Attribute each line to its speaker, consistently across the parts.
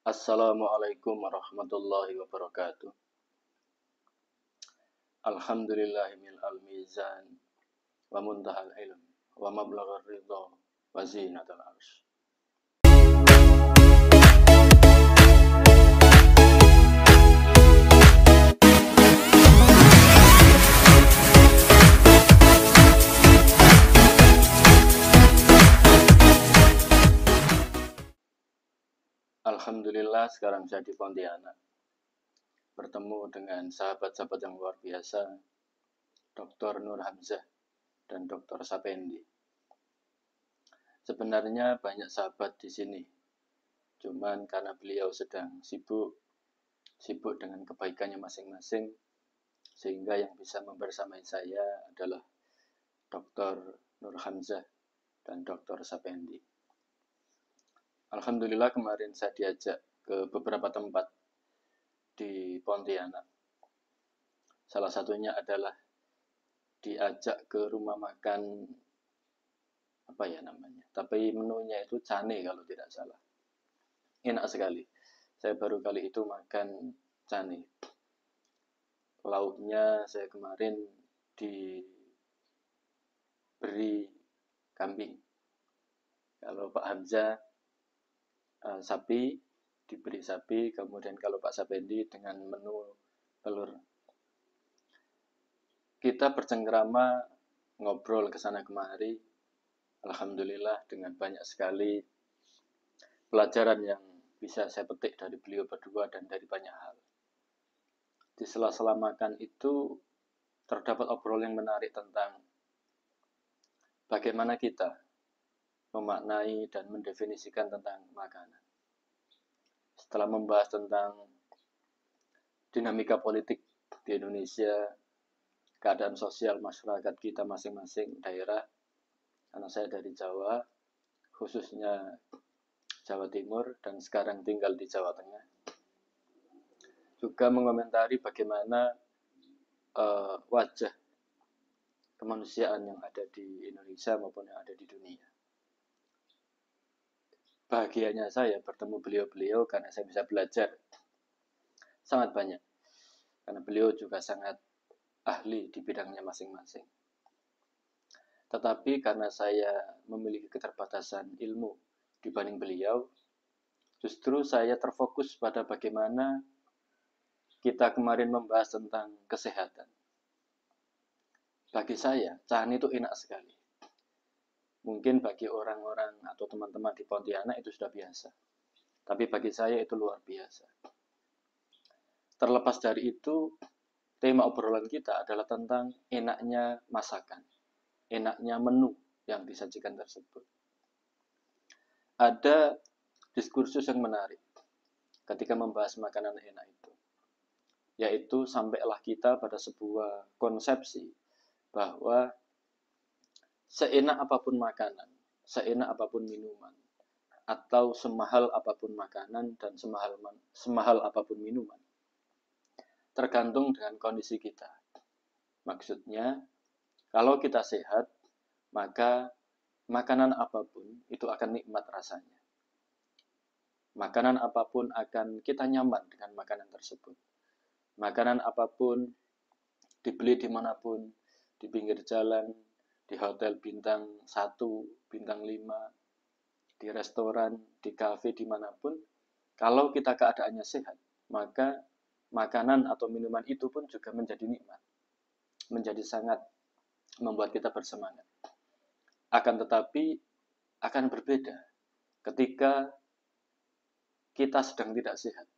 Speaker 1: Assalamualaikum warahmatullahi wabarakatuh. Alhamdulillahimil al-mizan wa muntahal ilm wa mablaghar ridha wa zinatal arsh. Alhamdulillah sekarang saya di Pontianak. Bertemu dengan sahabat-sahabat yang luar biasa, Dr. Nur Hamzah dan Dr. Sapendi. Sebenarnya banyak sahabat di sini, cuman karena beliau sedang sibuk dengan kebaikannya masing-masing, sehingga yang bisa membersamai saya adalah Dr. Nur Hamzah dan Dr. Sapendi. Alhamdulillah kemarin saya diajak ke beberapa tempat di Pontianak. Salah satunya adalah diajak ke rumah makan, tapi menunya itu cane kalau tidak salah. Enak sekali. Saya baru kali itu makan cane. Lauknya saya kemarin diberi kambing. Kalau Pak Hamzah sapi, diberi sapi, kemudian kalau Pak Sapendi dengan menu telur. Kita bercengkrama, ngobrol ke sana kemari, alhamdulillah dengan banyak sekali pelajaran yang bisa saya petik dari beliau berdua dan dari banyak hal. Di sela-sela makan itu terdapat obrolan yang menarik tentang bagaimana kita memaknai dan mendefinisikan tentang makanan. Setelah membahas tentang dinamika politik di Indonesia, keadaan sosial masyarakat kita masing-masing daerah, karena saya dari Jawa, khususnya Jawa Timur, dan sekarang tinggal di Jawa Tengah. Juga mengomentari bagaimana wajah kemanusiaan yang ada di Indonesia maupun yang ada di dunia. Bahagianya saya bertemu beliau-beliau karena saya bisa belajar sangat banyak. Karena beliau juga sangat ahli di bidangnya masing-masing. Tetapi karena saya memiliki keterbatasan ilmu dibanding beliau, justru saya terfokus pada bagaimana kita kemarin membahas tentang kesehatan. Bagi saya, cane itu enak sekali. Mungkin bagi orang-orang atau teman-teman di Pontianak itu sudah biasa. Tapi bagi saya itu luar biasa. Terlepas dari itu, tema obrolan kita adalah tentang enaknya masakan, enaknya menu yang disajikan tersebut. Ada diskursus yang menarik ketika membahas makanan enak itu, yaitu sampailah kita pada sebuah konsepsi bahwa seenak apapun makanan, seenak apapun minuman, atau semahal apapun makanan dan semahal apapun minuman, tergantung dengan kondisi kita. Maksudnya, kalau kita sehat, maka makanan apapun itu akan nikmat rasanya. Makanan apapun akan kita nyaman dengan makanan tersebut. Makanan apapun dibeli dimanapun, di pinggir jalan, di hotel bintang 1, bintang 5, di restoran, di kafe, dimanapun, kalau kita keadaannya sehat, maka makanan atau minuman itu pun juga menjadi nikmat, menjadi sangat membuat kita bersemangat. Akan tetapi, akan berbeda ketika kita sedang tidak sehat.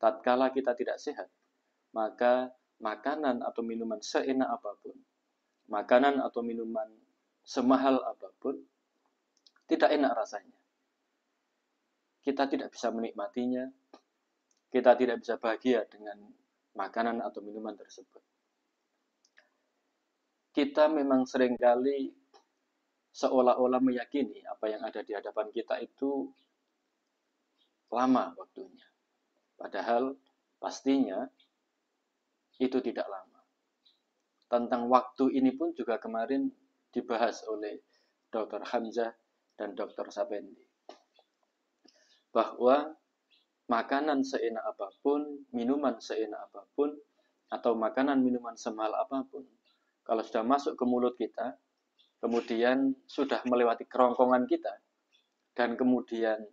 Speaker 1: Tatkala kita tidak sehat, maka makanan atau minuman seenak apapun, makanan atau minuman semahal apapun, tidak enak rasanya. Kita tidak bisa menikmatinya, kita tidak bisa bahagia dengan makanan atau minuman tersebut. Kita memang seringkali seolah-olah meyakini apa yang ada di hadapan kita itu lama waktunya. Padahal pastinya itu tidak lama. Tentang waktu ini pun juga kemarin dibahas oleh Dr. Hamzah dan Dr. Sapendi. Bahwa makanan seenak apapun, minuman seenak apapun, atau makanan minuman semahal apapun, kalau sudah masuk ke mulut kita, kemudian sudah melewati kerongkongan kita, dan kemudian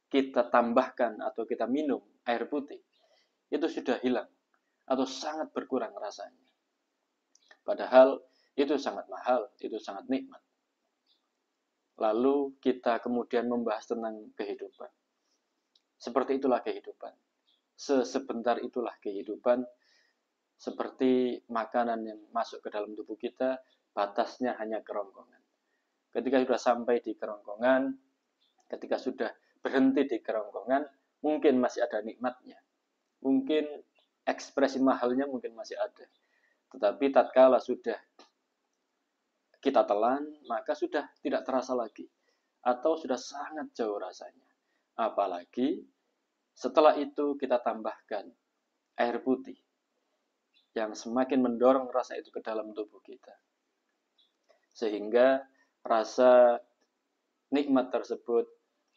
Speaker 1: kita tambahkan atau kita minum air putih, itu sudah hilang atau sangat berkurang rasanya. Padahal itu sangat mahal, itu sangat nikmat. Lalu kita kemudian membahas tentang kehidupan. Seperti itulah kehidupan. Sesebentar itulah kehidupan. Seperti makanan yang masuk ke dalam tubuh kita, batasnya hanya kerongkongan. Ketika sudah sampai di kerongkongan, ketika sudah berhenti di kerongkongan, mungkin masih ada nikmatnya. Mungkin ekspresi mahalnya mungkin masih ada. Tetapi tatkala sudah kita telan, maka sudah tidak terasa lagi. Atau sudah sangat jauh rasanya. Apalagi setelah itu kita tambahkan air putih yang semakin mendorong rasa itu ke dalam tubuh kita. Sehingga rasa nikmat tersebut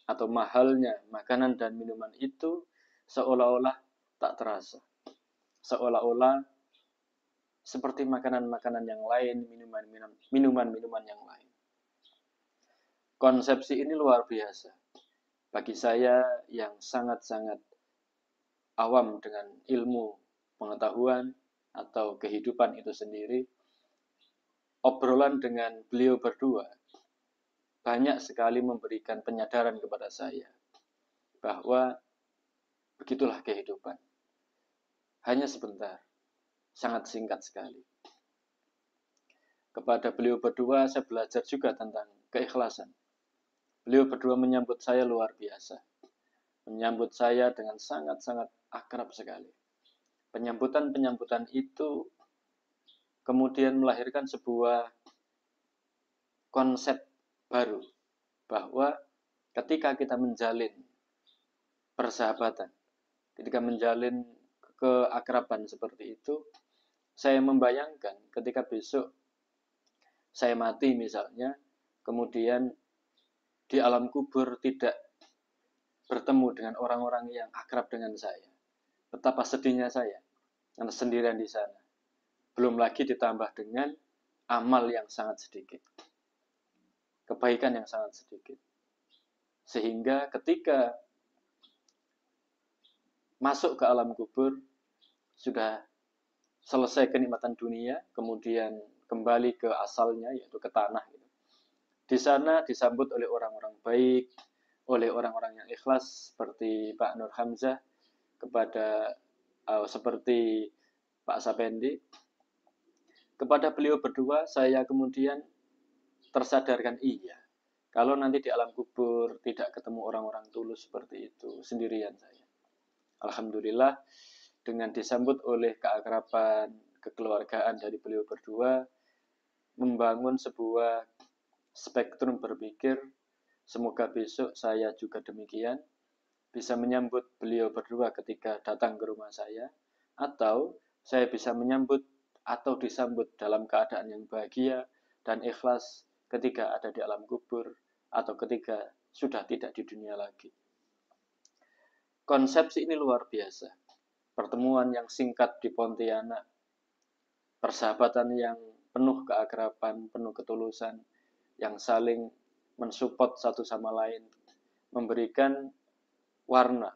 Speaker 1: atau mahalnya makanan dan minuman itu seolah-olah tak terasa. Seolah-olah seperti makanan-makanan yang lain, minuman-minuman yang lain. Konsepsi ini luar biasa. Bagi saya yang sangat-sangat awam dengan ilmu pengetahuan atau kehidupan itu sendiri, obrolan dengan beliau berdua banyak sekali memberikan penyadaran kepada saya bahwa begitulah kehidupan. Hanya sebentar, sangat singkat sekali. Kepada beliau berdua saya belajar juga tentang keikhlasan. Beliau berdua menyambut saya luar biasa. Menyambut saya dengan sangat-sangat akrab sekali. Penyambutan-penyambutan itu kemudian melahirkan sebuah konsep baru. Bahwa ketika kita menjalin persahabatan, ketika menjalin keakraban seperti itu, saya membayangkan ketika besok saya mati misalnya, kemudian di alam kubur tidak bertemu dengan orang-orang yang akrab dengan saya. Betapa sedihnya saya karena sendirian di sana. Belum lagi ditambah dengan amal yang sangat sedikit. Kebaikan yang sangat sedikit. Sehingga ketika masuk ke alam kubur, sudah selesai kenikmatan dunia, kemudian kembali ke asalnya, yaitu ke tanah. Di sana disambut oleh orang-orang baik, oleh orang-orang yang ikhlas, seperti Pak Nur Hamzah, seperti Pak Sapendi. Kepada beliau berdua, saya kemudian tersadarkan, iya, kalau nanti di alam kubur tidak ketemu orang-orang tulus seperti itu, sendirian saya. Alhamdulillah, dengan disambut oleh keakraban, kekeluargaan dari beliau berdua, membangun sebuah spektrum berpikir. Semoga besok saya juga demikian, bisa menyambut beliau berdua ketika datang ke rumah saya, atau saya bisa menyambut atau disambut dalam keadaan yang bahagia dan ikhlas ketika ada di alam kubur atau ketika sudah tidak di dunia lagi. Konsepsi ini luar biasa. Pertemuan yang singkat di Pontianak, persahabatan yang penuh keakraban, penuh ketulusan, yang saling mensupport satu sama lain, memberikan warna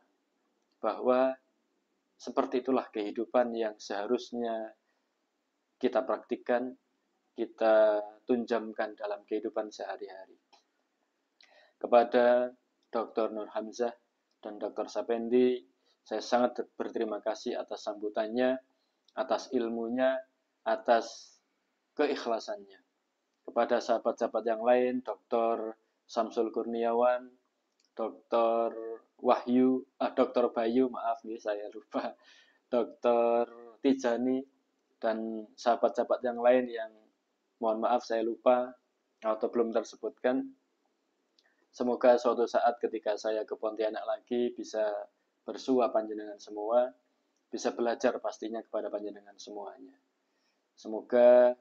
Speaker 1: bahwa seperti itulah kehidupan yang seharusnya kita praktikkan, kita tunjamkan dalam kehidupan sehari-hari. Kepada Dr. Nur Hamzah dan Dr. Sapendi, saya sangat berterima kasih atas sambutannya, atas ilmunya, atas keikhlasannya. Kepada sahabat-sahabat yang lain, Dr. Samsul Kurniawan, Dr. Dr. Bayu, maaf nih saya lupa, Dr. Tijani, dan sahabat-sahabat yang lain yang mohon maaf saya lupa atau belum tersebutkan. Semoga suatu saat ketika saya ke Pontianak lagi bisa bersua panjenengan semua, bisa belajar pastinya kepada panjenengan semuanya. Semoga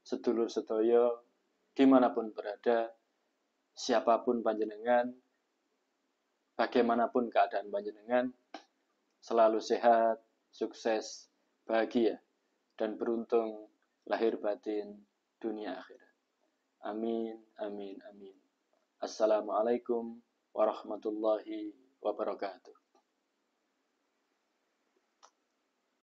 Speaker 1: sedulur sedoyo dimanapun berada, siapapun panjenengan, bagaimanapun keadaan panjenengan, selalu sehat, sukses, bahagia, dan beruntung lahir batin dunia akhirat. Amin, amin, amin. Assalamualaikum warahmatullahi wabarakatuh.